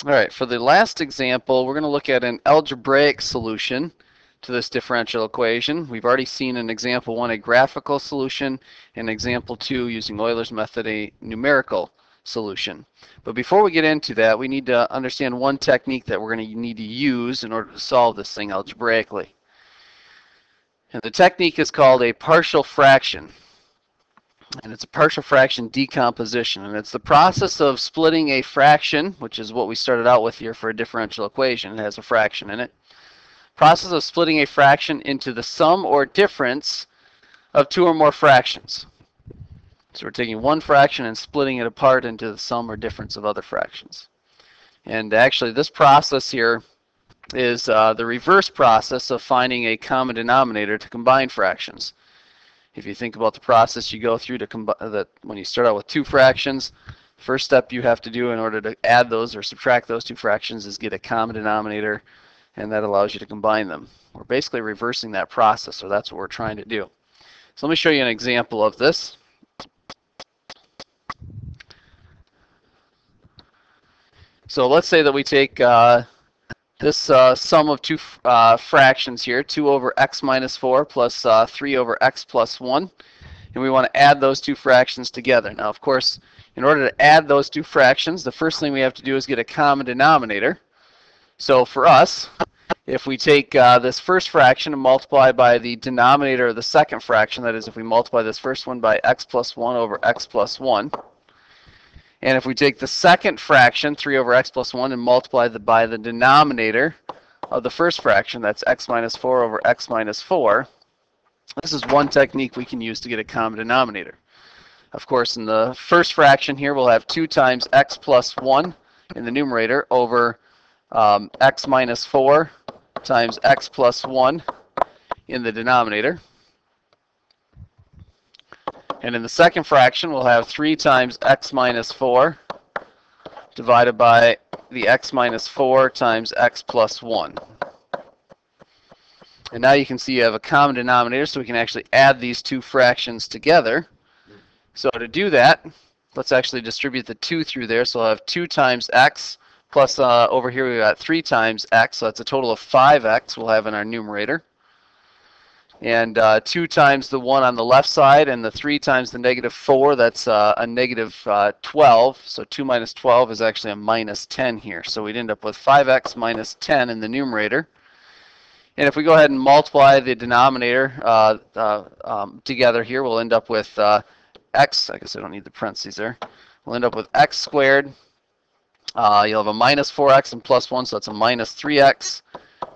All right, for the last example, we're going to look at an algebraic solution to this differential equation. We've already seen in example 1 a graphical solution, and example 2 using Euler's method a numerical solution. But before we get into that, we need to understand one technique that we're going to need to use in order to solve this thing algebraically. And the technique is called a partial fraction. And it's a partial fraction decomposition. And it's the process of splitting a fraction, which is what we started out with here for a differential equation. It has a fraction in it. Process of splitting a fraction into the sum or difference of two or more fractions. So we're taking one fraction and splitting it apart into the sum or difference of other fractions. And actually this process here is the reverse process of finding a common denominator to combine fractions. If you think about the process you go through to when you start out with two fractions, the first step you have to do in order to add those or subtract those two fractions is get a common denominator, and that allows you to combine them. We're basically reversing that process, or that's what we're trying to do. So let me show you an example of this. So let's say that we take this sum of two fractions here, 2 over x minus 4 plus 3 over x plus 1, and we want to add those two fractions together. Now, of course, in order to add those two fractions, the first thing we have to do is get a common denominator. So for us, if we take this first fraction and multiply by the denominator of the second fraction, that is, if we multiply this first one by x plus 1 over x plus 1, and if we take the second fraction, 3 over x plus 1, and multiply by the denominator of the first fraction, that's x minus 4 over x minus 4, this is one technique we can use to get a common denominator. Of course, in the first fraction here, we'll have 2 times x plus 1 in the numerator over x minus 4 times x plus 1 in the denominator. And in the second fraction, we'll have 3 times x minus 4 divided by the x minus 4 times x plus 1. And now you can see you have a common denominator, so we can actually add these two fractions together. So to do that, let's actually distribute the 2 through there. So we'll have 2 times x plus over here we've got 3 times x, so that's a total of 5x we'll have in our numerator. And 2 times the 1 on the left side and the 3 times the negative 4, that's a negative 12. So 2 minus 12 is actually a minus 10 here. So we'd end up with 5x minus 10 in the numerator. And if we go ahead and multiply the denominator together here, we'll end up with x. I guess I don't need the parentheses there. We'll end up with x squared. You'll have a minus 4x and plus 1, so that's a minus 3x,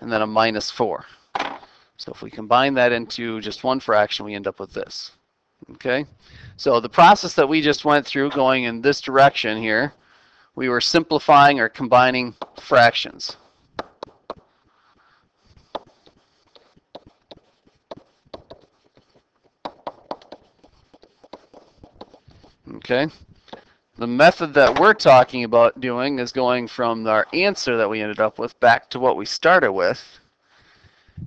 and then a minus 4. So if we combine that into just one fraction, we end up with this. Okay? So the process that we just went through going in this direction here, we were simplifying or combining fractions. Okay? The method that we're talking about doing is going from our answer that we ended up with back to what we started with.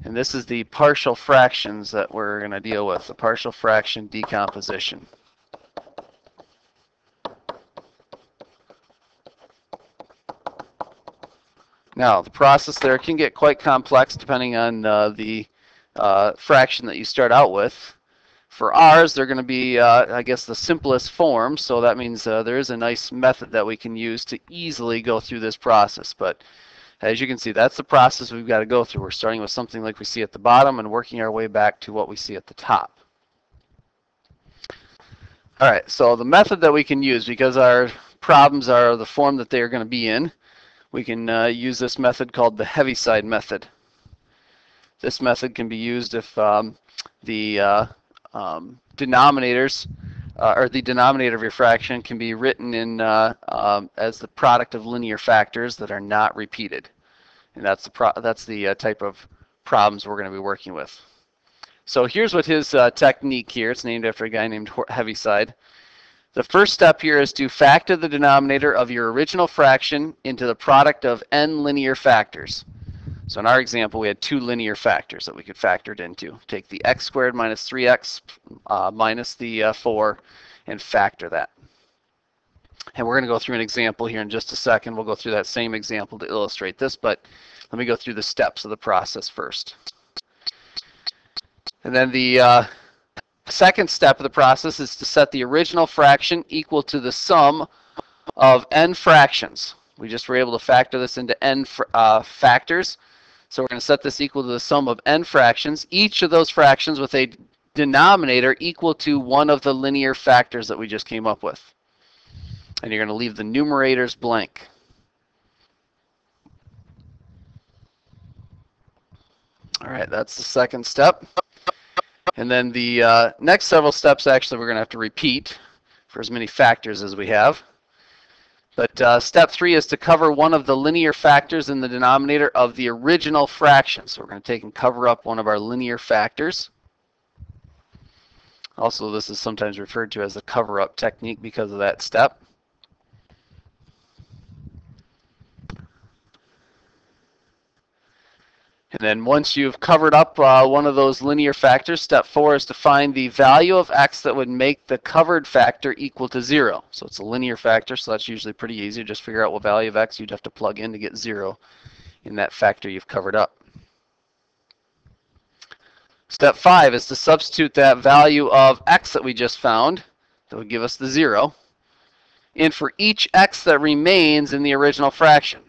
And this is the partial fractions that we're going to deal with, the partial fraction decomposition. Now, the process there can get quite complex depending on the fraction that you start out with. For ours, they're going to be, I guess, the simplest form, so that means there is a nice method that we can use to easily go through this process. But as you can see, that's the process we've got to go through. We're starting with something like we see at the bottom and working our way back to what we see at the top. All right, so the method that we can use, because our problems are the form that they're going to be in, we can use this method called the Heaviside method. This method can be used if the denominators or the denominator of your fraction can be written in as the product of linear factors that are not repeated, and that's the type of problems we're going to be working with. So here's what his technique here. It's named after a guy named Heaviside. The first step here is to factor the denominator of your original fraction into the product of n linear factors. So in our example, we had 2 linear factors that we could factor it into. Take the x squared minus 3x minus the 4 and factor that. And we're going to go through an example here in just a second. We'll go through that same example to illustrate this, but let me go through the steps of the process first. And then the second step of the process is to set the original fraction equal to the sum of n fractions. We just were able to factor this into n factors. So we're going to set this equal to the sum of n fractions, each of those fractions with a denominator equal to one of the linear factors that we just came up with. And you're going to leave the numerators blank. All right, that's the second step. And then the next several steps, actually, we're going to have to repeat for as many factors as we have. But step 3 is to cover one of the linear factors in the denominator of the original fraction. So we're going to take and cover up one of our linear factors. Also, this is sometimes referred to as the cover-up technique because of that step. And then once you've covered up one of those linear factors, step 4 is to find the value of x that would make the covered factor equal to 0. So it's a linear factor, so that's usually pretty easy. Just figure out what value of x you'd have to plug in to get 0 in that factor you've covered up. Step 5 is to substitute that value of x that we just found, that would give us the 0, in for each x that remains in the original fraction.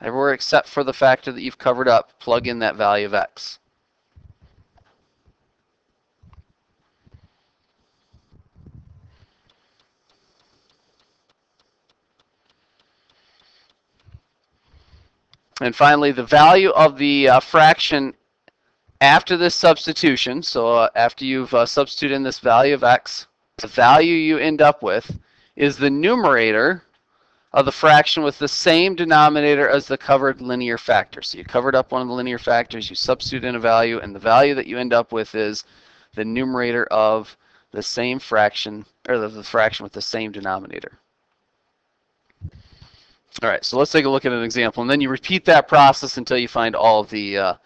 Everywhere except for the factor that you've covered up, plug in that value of x. And finally, the value of the fraction after this substitution, so after you've substituted in this value of x, the value you end up with is the numerator of the fraction with the same denominator as the covered linear factor. So you covered up one of the linear factors, you substitute in a value, and the value that you end up with is the numerator of the same fraction, or the fraction with the same denominator. All right, so let's take a look at an example, and then you repeat that process until you find all of the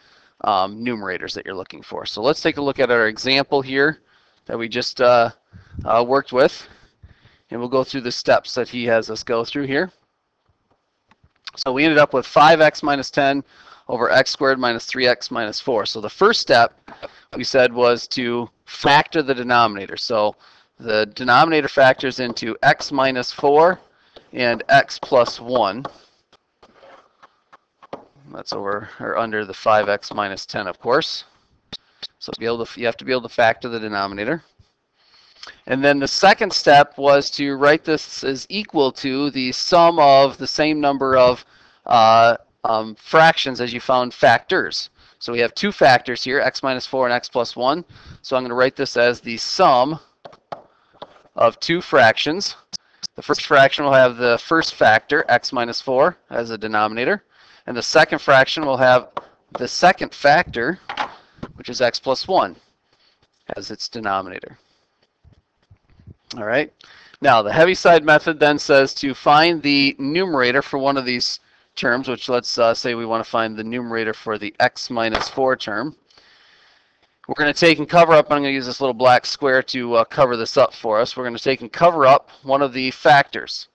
numerators that you're looking for. So let's take a look at our example here that we just worked with. And we'll go through the steps that he has us go through here. So we ended up with 5x minus 10 over x squared minus 3x minus 4. So the first step we said was to factor the denominator. So the denominator factors into x minus 4 and x plus 1. That's over or under the 5x minus 10, of course. So you have to be able to factor the denominator. And then the second step was to write this as equal to the sum of the same number of fractions as you found factors. So we have two factors here, x minus 4 and x plus 1. So I'm going to write this as the sum of two fractions. The first fraction will have the first factor, x minus 4, as a denominator. And the second fraction will have the second factor, which is x plus 1, as its denominator. All right. Now, the Heaviside method then says to find the numerator for one of these terms, which let's say we want to find the numerator for the x minus 4 term. We're going to take and cover up, I'm going to use this little black square to cover this up for us. We're going to take and cover up one of the factors.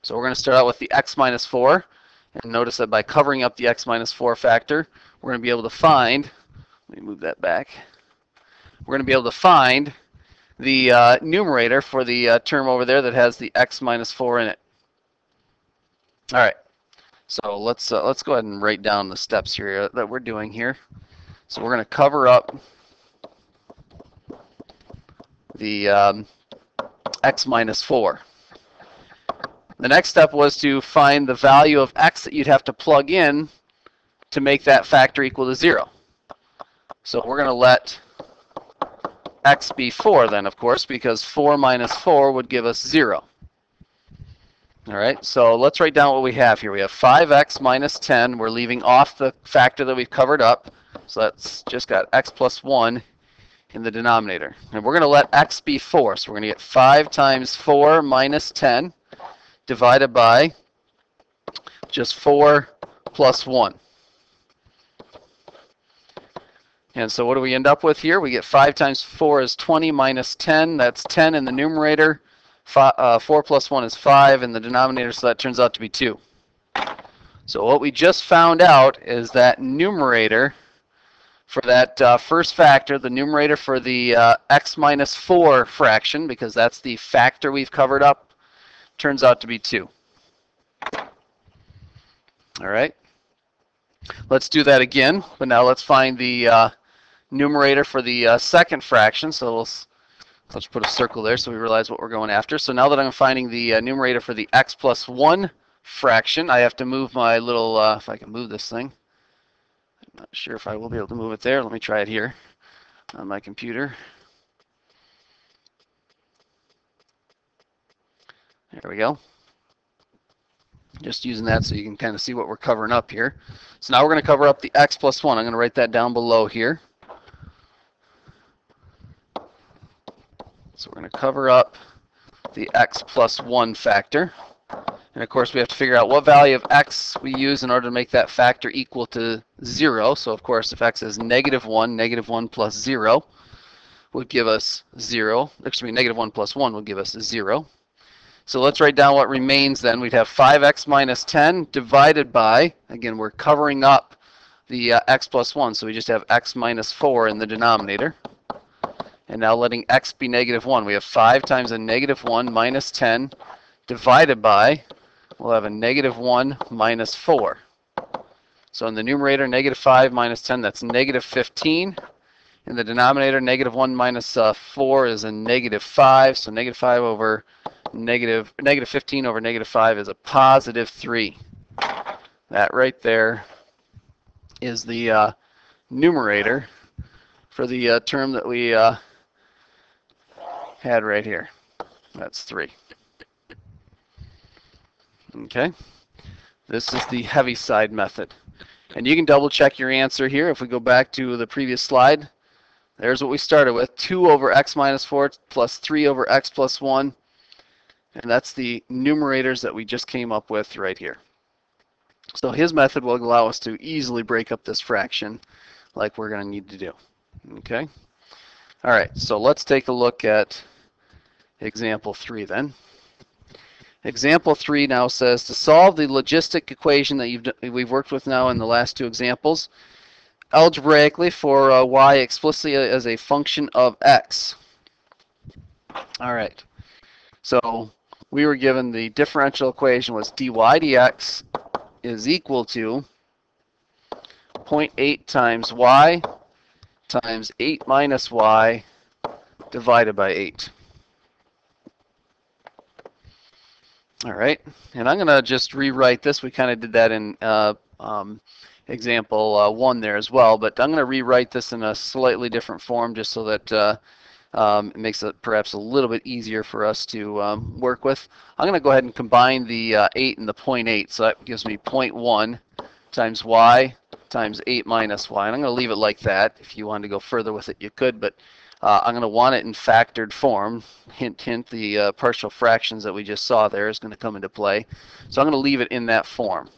So we're going to start out with the x minus 4. And notice that by covering up the x minus 4 factor, we're going to be able to find, let me move that back. We're going to be able to find the numerator for the term over there that has the x minus 4 in it. All right, so let's go ahead and write down the steps here that we're doing here. So we're going to cover up the x minus 4. The next step was to find the value of x that you'd have to plug in to make that factor equal to 0. So we're going to let x be 4 then, of course, because 4 minus 4 would give us 0. All right, so let's write down what we have here. We have 5x minus 10. We're leaving off the factor that we've covered up. So that's just got x plus 1 in the denominator. And we're going to let x be 4. So we're going to get 5 times 4 minus 10 divided by just 4 plus 1. And so what do we end up with here? We get 5 times 4 is 20 minus 10. That's 10 in the numerator. 4 plus 1 is 5 in the denominator, so that turns out to be 2. So what we just found out is that numerator for that first factor, the numerator for the x minus 4 fraction, because that's the factor we've covered up, turns out to be 2. All right. Let's do that again, but now let's find the numerator for the second fraction. So let's put a circle there so we realize what we're going after. So now that I'm finding the numerator for the x plus 1 fraction, I have to move my little, if I can move this thing. I'm not sure if I will be able to move it there. Let me try it here on my computer. There we go. Just using that so you can kind of see what we're covering up here. So now we're going to cover up the x plus 1. I'm going to write that down below here. So we're going to cover up the x plus 1 factor. And of course we have to figure out what value of x we use in order to make that factor equal to 0. So of course if x is -1, -1 plus 0 would give us 0. Actually, -1 plus 1 would give us 0. So let's write down what remains then. We'd have 5x minus 10 divided by, again, we're covering up the x plus 1, so we just have x minus 4 in the denominator. And now letting x be -1, we have 5 times a -1 minus 10 divided by, we'll have a -1 minus 4. So in the numerator, -5 minus 10, that's -15. In the denominator, -1 minus 4 is a -5, so -5 over -15 over -5 is a positive 3. That right there is the numerator for the term that we had right here. That's 3. Okay, this is the heavy side method. And you can double check your answer here. If we go back to the previous slide, there's what we started with, 2 over x minus 4 plus 3 over x plus 1. And that's the numerators that we just came up with right here. So his method will allow us to easily break up this fraction like we're going to need to do. Okay? All right, so let's take a look at example 3 then. Example 3 now says to solve the logistic equation that we've worked with now in the last 2 examples, algebraically for y explicitly as a function of x. All right, so we were given the differential equation was dy dx is equal to 0.8 times y times 8 minus y divided by 8. All right, and I'm going to just rewrite this. We kind of did that in example 1 there as well, but I'm going to rewrite this in a slightly different form just so that it makes it perhaps a little bit easier for us to work with. I'm going to go ahead and combine the 8 and the 0.8, so that gives me 0.1 times y times 8 minus y. And I'm going to leave it like that. If you wanted to go further with it, you could, but I'm going to want it in factored form. Hint, hint, the partial fractions that we just saw there is going to come into play. So I'm going to leave it in that form.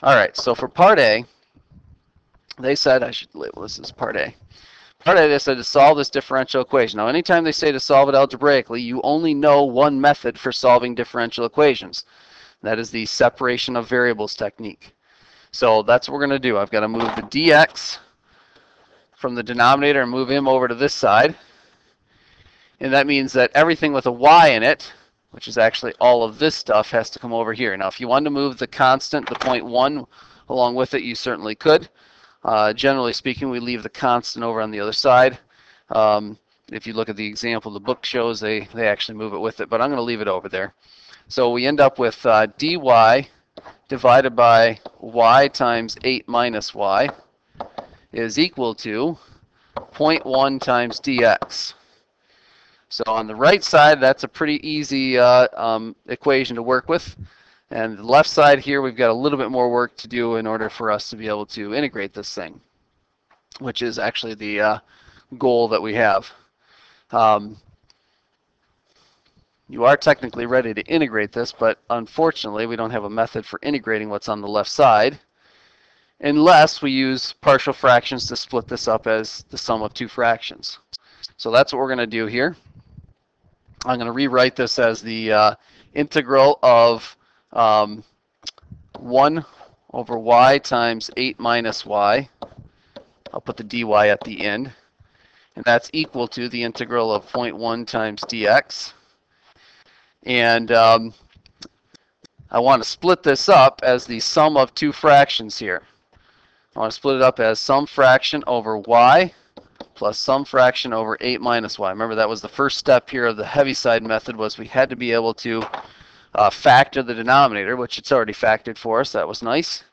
All right, so for part A, they said, I should label this as part A. Part A, they said to solve this differential equation. Now, anytime they say to solve it algebraically, you only know one method for solving differential equations. That is the separation of variables technique. So that's what we're going to do. I've got to move the dx from the denominator and move him over to this side. And that means that everything with a y in it, which is actually all of this stuff, has to come over here. Now, if you wanted to move the constant, the 0.1, along with it, you certainly could. Generally speaking, we leave the constant over on the other side. If you look at the example the book shows, they actually move it with it, but I'm going to leave it over there. So we end up with dy divided by y times 8 minus y is equal to 0.1 times dx. So on the right side, that's a pretty easy equation to work with. And the left side here, we've got a little bit more work to do in order for us to be able to integrate this thing, which is actually the goal that we have. You are technically ready to integrate this, but unfortunately, we don't have a method for integrating what's on the left side unless we use partial fractions to split this up as the sum of 2 fractions. So that's what we're going to do here. I'm going to rewrite this as the integral of 1 over y times 8 minus y. I'll put the dy at the end. And that's equal to the integral of 0.1 times dx. And I want to split this up as the sum of two fractions here. I want to split it up as some fraction over y plus some fraction over 8 minus y. Remember, that was the first step here of the Heaviside method, was we had to be able to factor the denominator, which it's already factored for us. That was nice.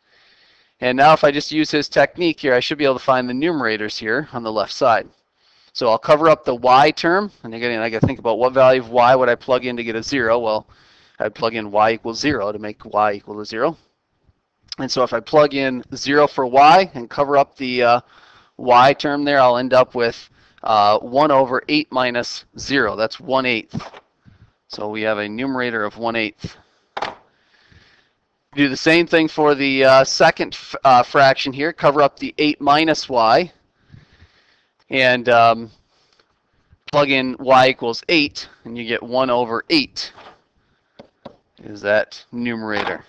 And now if I just use his technique here, I should be able to find the numerators here on the left side. So I'll cover up the y term, and again, I got to think about what value of y would I plug in to get a 0. Well, I'd plug in y equals 0 to make y equal to 0. And so if I plug in 0 for y and cover up the y term there, I'll end up with 1 over 8 minus 0. That's 1/8. So we have a numerator of 1/8. Do the same thing for the second fraction here. Cover up the 8 minus y. And plug in y equals 8, and you get 1 over 8 is that numerator.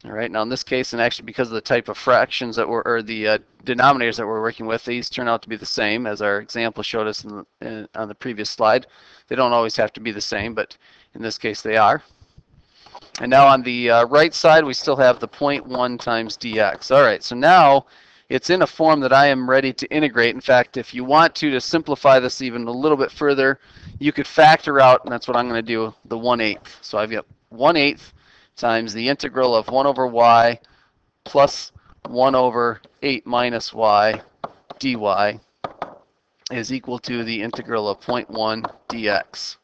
All right, now in this case, and actually because of the type of fractions that were, or the denominators that we're working with, these turn out to be the same as our example showed us on the previous slide. They don't always have to be the same, but in this case they are. And now on the right side, we still have the 0.1 times dx. All right, so now it's in a form that I am ready to integrate. In fact, if you want to simplify this even a little bit further, you could factor out, and that's what I'm going to do, the 1/8. So I've got 1/8 times the integral of 1 over y plus 1 over 8 minus y dy is equal to the integral of 0.1 dx.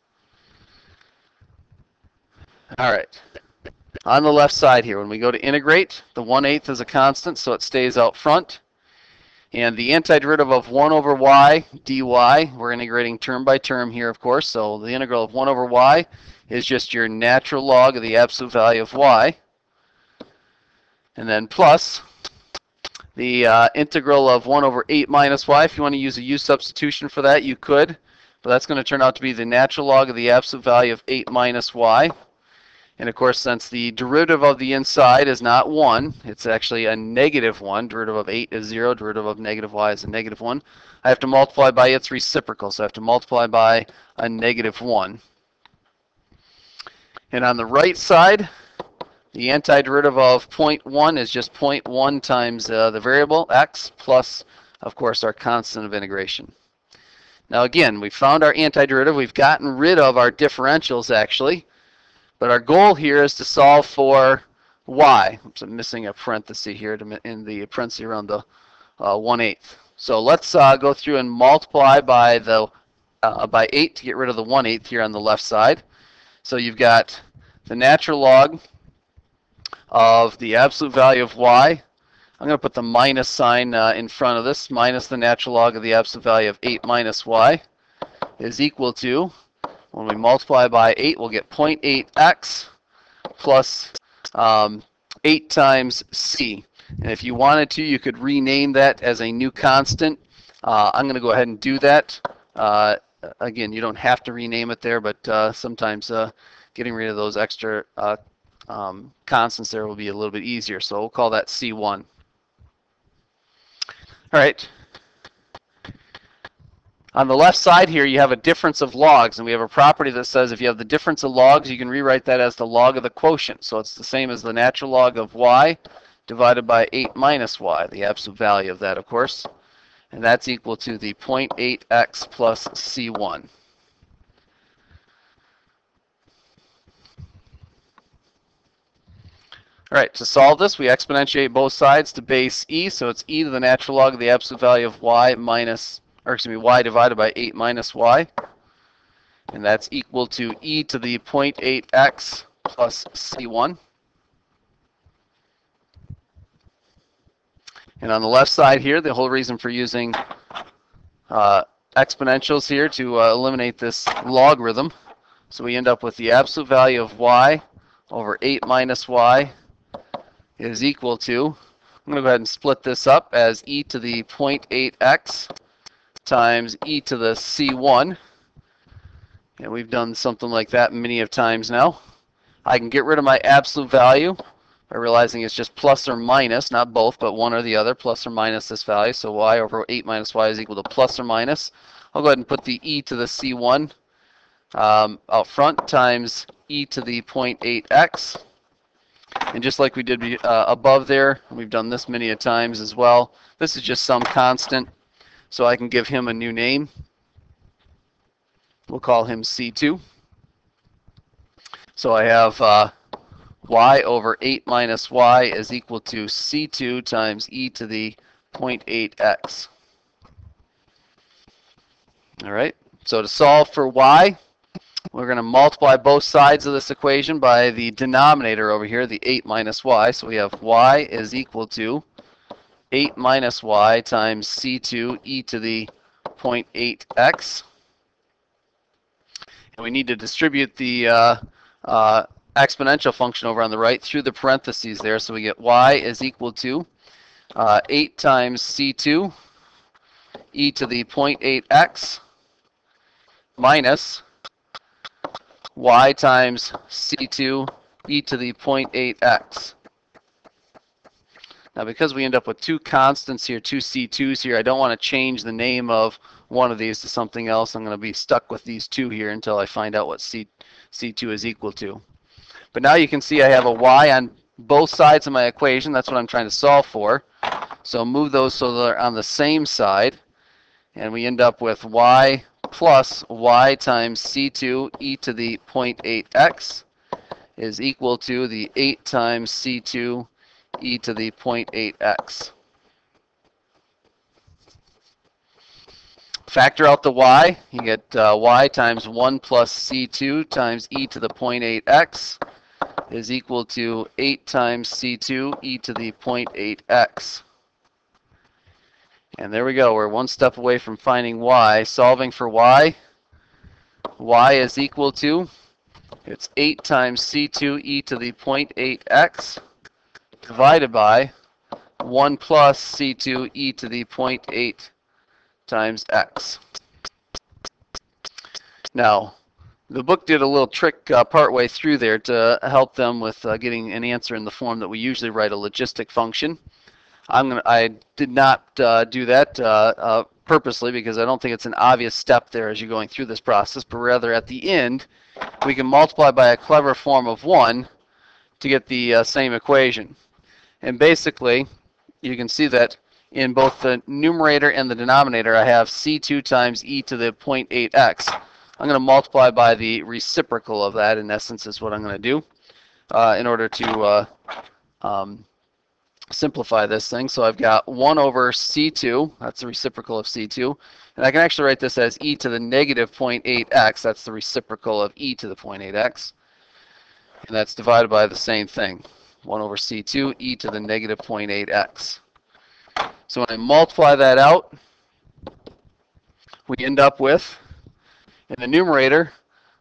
All right. On the left side here, when we go to integrate, the 1/8 is a constant, so it stays out front. And the antiderivative of 1 over y dy, we're integrating term by term here, of course. So the integral of 1 over y is just your natural log of the absolute value of y. And then plus the integral of 1 over 8 minus y. If you want to use a u substitution for that, you could. But that's going to turn out to be the natural log of the absolute value of 8 minus y. And of course, since the derivative of the inside is not 1, it's actually a -1. Derivative of 8 is 0. Derivative of negative y is a -1. I have to multiply by its reciprocal, so I have to multiply by a -1. And on the right side, the antiderivative of 0.1 is just 0.1 times the variable x plus, of course, our constant of integration. Now again, we found our antiderivative. We've gotten rid of our differentials, actually. But our goal here is to solve for y. Oops, I'm missing a parenthesis here in the parenthesis around the 1/8. So let's go through and multiply by 8 to get rid of the 1/8 here on the left side. So you've got the natural log of the absolute value of y. I'm going to put the minus sign in front of this, minus the natural log of the absolute value of 8 minus y is equal to, when we multiply by 8, we'll get 0.8x plus 8 times c. And if you wanted to, you could rename that as a new constant. I'm going to go ahead and do that. Again, you don't have to rename it there, but sometimes getting rid of those extra constants there will be a little bit easier. So we'll call that C1. All right. On the left side here, you have a difference of logs, and we have a property that says if you have the difference of logs, you can rewrite that as the log of the quotient. So it's the same as the natural log of y divided by 8 minus y, the absolute value of that, of course. And that's equal to the 0.8x plus c1. All right, to solve this, we exponentiate both sides to base e, so it's e to the natural log of the absolute value of y minus, or excuse me, y divided by 8 minus y. And that's equal to e to the 0.8x plus c1. And on the left side here, the whole reason for using exponentials here to eliminate this logarithm. So we end up with the absolute value of y over 8 minus y is equal to, I'm going to go ahead and split this up as e to the 0.8x times e to the c1. And we've done something like that many of times now. I can get rid of my absolute value by realizing it's just plus or minus, not both, but one or the other, plus or minus this value. So y over 8 minus y is equal to plus or minus. I'll go ahead and put the e to the c1 out front times e to the 0.8x. And just like we did above there, we've done this many a times as well. This is just some constant, so I can give him a new name. We'll call him C2. So I have y over 8 minus y is equal to C2 times e to the 0.8x. All right, so to solve for y, we're going to multiply both sides of this equation by the denominator over here, the 8 minus y. So we have y is equal to 8 minus y times C2 e to the 0.8x. And we need to distribute the exponential function over on the right through the parentheses there. So we get y is equal to 8 times C2 e to the 0.8x minus y times C2 e to the 0.8x. Now because we end up with two constants here, two C2s here, I don't want to change the name of one of these to something else. I'm going to be stuck with these two here until I find out what C2 is equal to. But now you can see I have a y on both sides of my equation. That's what I'm trying to solve for. So move those so they're on the same side. And we end up with y plus y times C2 e to the 0.8x is equal to the 8 times C2 e to the 0.8x. Factor out the y. You get y times 1 plus C2 times e to the 0.8x is equal to 8 times C2 e to the 0.8x. And there we go. We're one step away from finding y. Solving for y, y is equal to, it's 8 times C2 e to the 0.8x divided by 1 plus C2 e to the 0.8 times x. Now, the book did a little trick partway through there to help them with getting an answer in the form that we usually write a logistic function. I did not do that purposely because I don't think it's an obvious step there as you're going through this process, but rather at the end we can multiply by a clever form of 1 to get the same equation. And basically you can see that in both the numerator and the denominator I have C2 times e to the 0.8x. I'm going to multiply by the reciprocal of that, in essence, is what I'm going to do in order to simplify this thing. So I've got 1 over C2, that's the reciprocal of C2, and I can actually write this as e to the negative 0.8x, that's the reciprocal of e to the 0.8x, and that's divided by the same thing, 1 over C2 e to the negative 0.8x. So when I multiply that out, we end up with, in the numerator,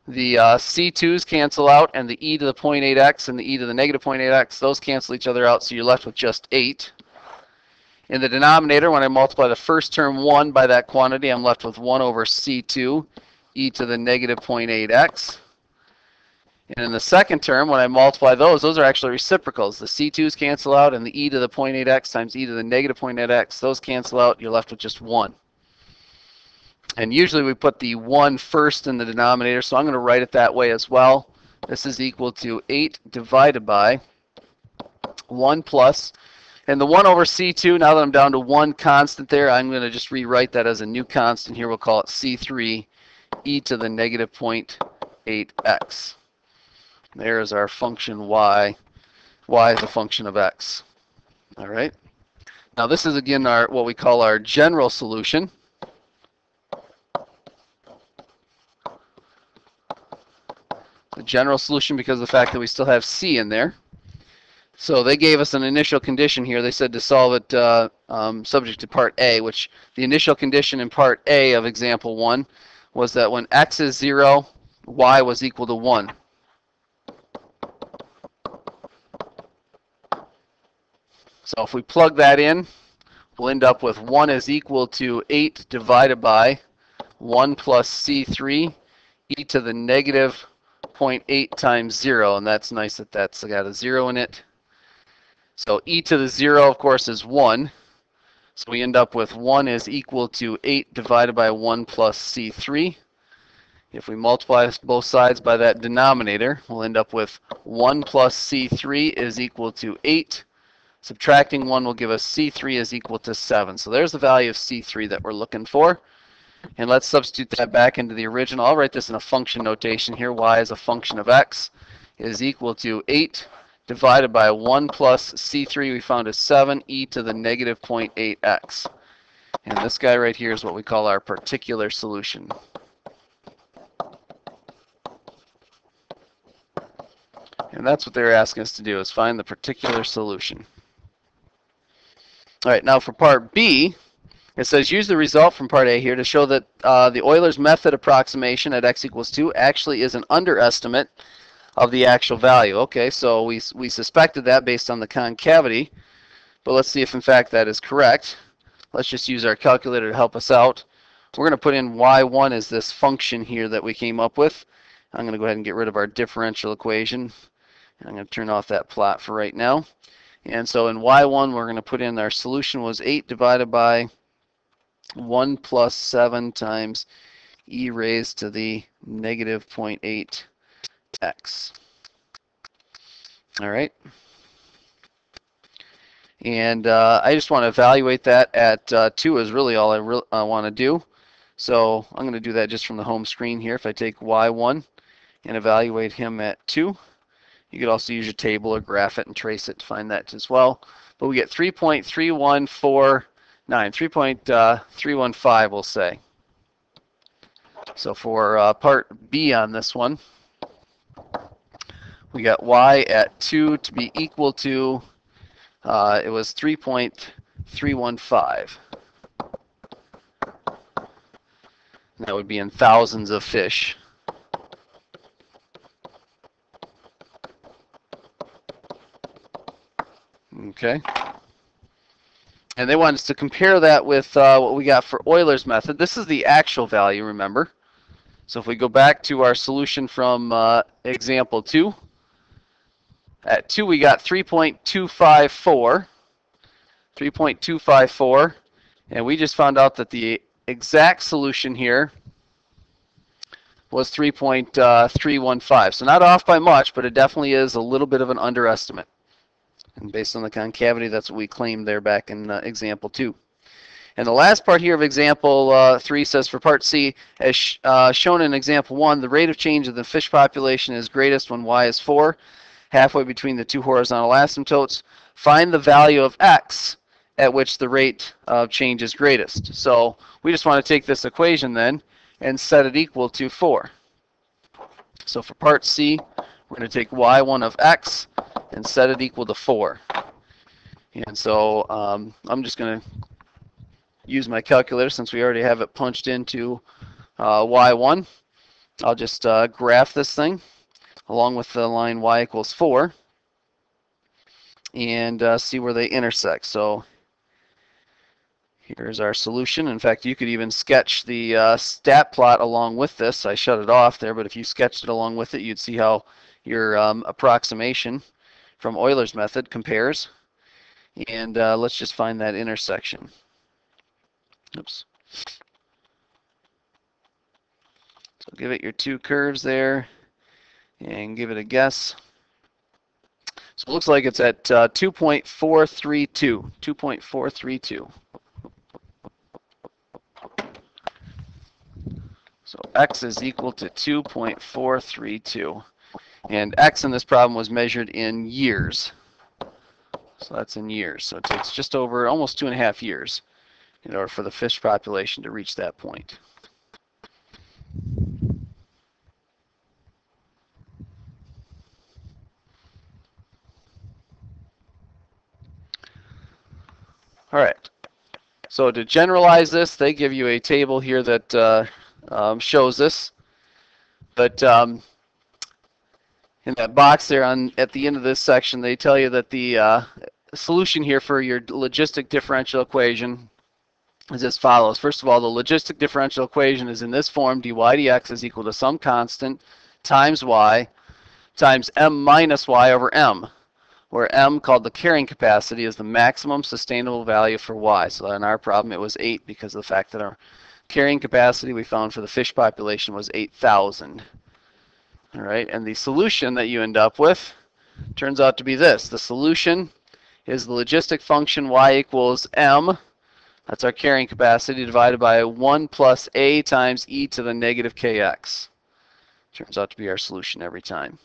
the C2s cancel out, and the e to the 0.8x and the e to the negative 0.8x, those cancel each other out, so you're left with just 8. In the denominator, when I multiply the first term 1 by that quantity, I'm left with 1 over C2 e to the negative 0.8x. And in the second term, when I multiply those are actually reciprocals. The C2s cancel out, and the e to the 0.8x times e to the negative 0.8x, those cancel out, you're left with just 1. And usually we put the 1 first in the denominator, so I'm going to write it that way as well. This is equal to 8 divided by 1 plus, and the 1 over C2, now that I'm down to 1 constant there, I'm going to just rewrite that as a new constant here. We'll call it C3 e to the negative 0.8x. There is our function y. Y is a function of x. All right. Now this is again our what we call our general solution. The general solution because of the fact that we still have c in there. So they gave us an initial condition here. They said to solve it subject to part A, which the initial condition in part A of example 1 was that when x is 0, y was equal to 1. So if we plug that in, we'll end up with 1 is equal to 8 divided by 1 plus C3 e to the negative 0.8 times 0, and that's nice that that's got a 0 in it. So e to the 0, of course, is 1. So we end up with 1 is equal to 8 divided by 1 plus C3. If we multiply both sides by that denominator, we'll end up with 1 plus C3 is equal to 8. Subtracting 1 will give us C3 is equal to 7. So there's the value of C3 that we're looking for. And let's substitute that back into the original. I'll write this in a function notation here. Y is a function of x is equal to 8 divided by 1 plus C3 we found is 7, e to the negative 0.8x. And this guy right here is what we call our particular solution. And that's what they're asking us to do, is find the particular solution. All right, now for part B, it says use the result from part A here to show that the Euler's method approximation at x equals 2 actually is an underestimate of the actual value. Okay, so we suspected that based on the concavity, but let's see if in fact that is correct. Let's just use our calculator to help us out. We're going to put in y1 as this function here that we came up with. I'm going to go ahead and get rid of our differential equation. And I'm going to turn off that plot for right now. And so in y1 we're going to put in our solution was 8 divided by 1 plus 7 times e raised to the negative 0.8 x. All right. And I just want to evaluate that at 2 is really all I want to do. So I'm going to do that just from the home screen here. If I take y1 and evaluate him at 2, you could also use your table or graph it and trace it to find that as well. But we get 3.3149, 3.315 we'll say. So for part B on this one, we got y at 2 to be equal to, it was 3.315. That would be in thousands of fish. Okay. And they want us to compare that with what we got for Euler's method. This is the actual value, remember. So if we go back to our solution from example 2, at 2 we got 3.254, and we just found out that the exact solution here was 3.315. So not off by much, but it definitely is a little bit of an underestimate. And based on the concavity, that's what we claimed there back in example 2. And the last part here of example 3 says for part C, as shown in example 1, the rate of change of the fish population is greatest when y is 4, halfway between the two horizontal asymptotes. Find the value of x at which the rate of change is greatest. So we just want to take this equation then and set it equal to 4. So for part C, we're going to take y1 of x and set it equal to 4. And so I'm just going to use my calculator since we already have it punched into y1. I'll just graph this thing along with the line y equals 4 and see where they intersect. So here's our solution. In fact, you could even sketch the stat plot along with this. I shut it off there, but if you sketched it along with it, you'd see how your approximation from Euler's method compares. And let's just find that intersection. Oops. So give it your two curves there and give it a guess. So it looks like it's at 2.432. 2.432. So x is equal to 2.432. And x in this problem was measured in years. So that's in years. So it takes just over almost 2.5 years in order for the fish population to reach that point. All right. So to generalize this, they give you a table here that shows this. But in that box there at the end of this section, they tell you that the solution here for your logistic differential equation is as follows. First of all, the logistic differential equation is in this form: dy dx is equal to some constant times y times m minus y over m, where m, called the carrying capacity, is the maximum sustainable value for y. So in our problem it was 8 because of the fact that our carrying capacity we found for the fish population was 8,000. All right, and the solution that you end up with turns out to be this. The solution is the logistic function y equals m, that's our carrying capacity, divided by 1 plus a times e to the negative kx. Turns out to be our solution every time.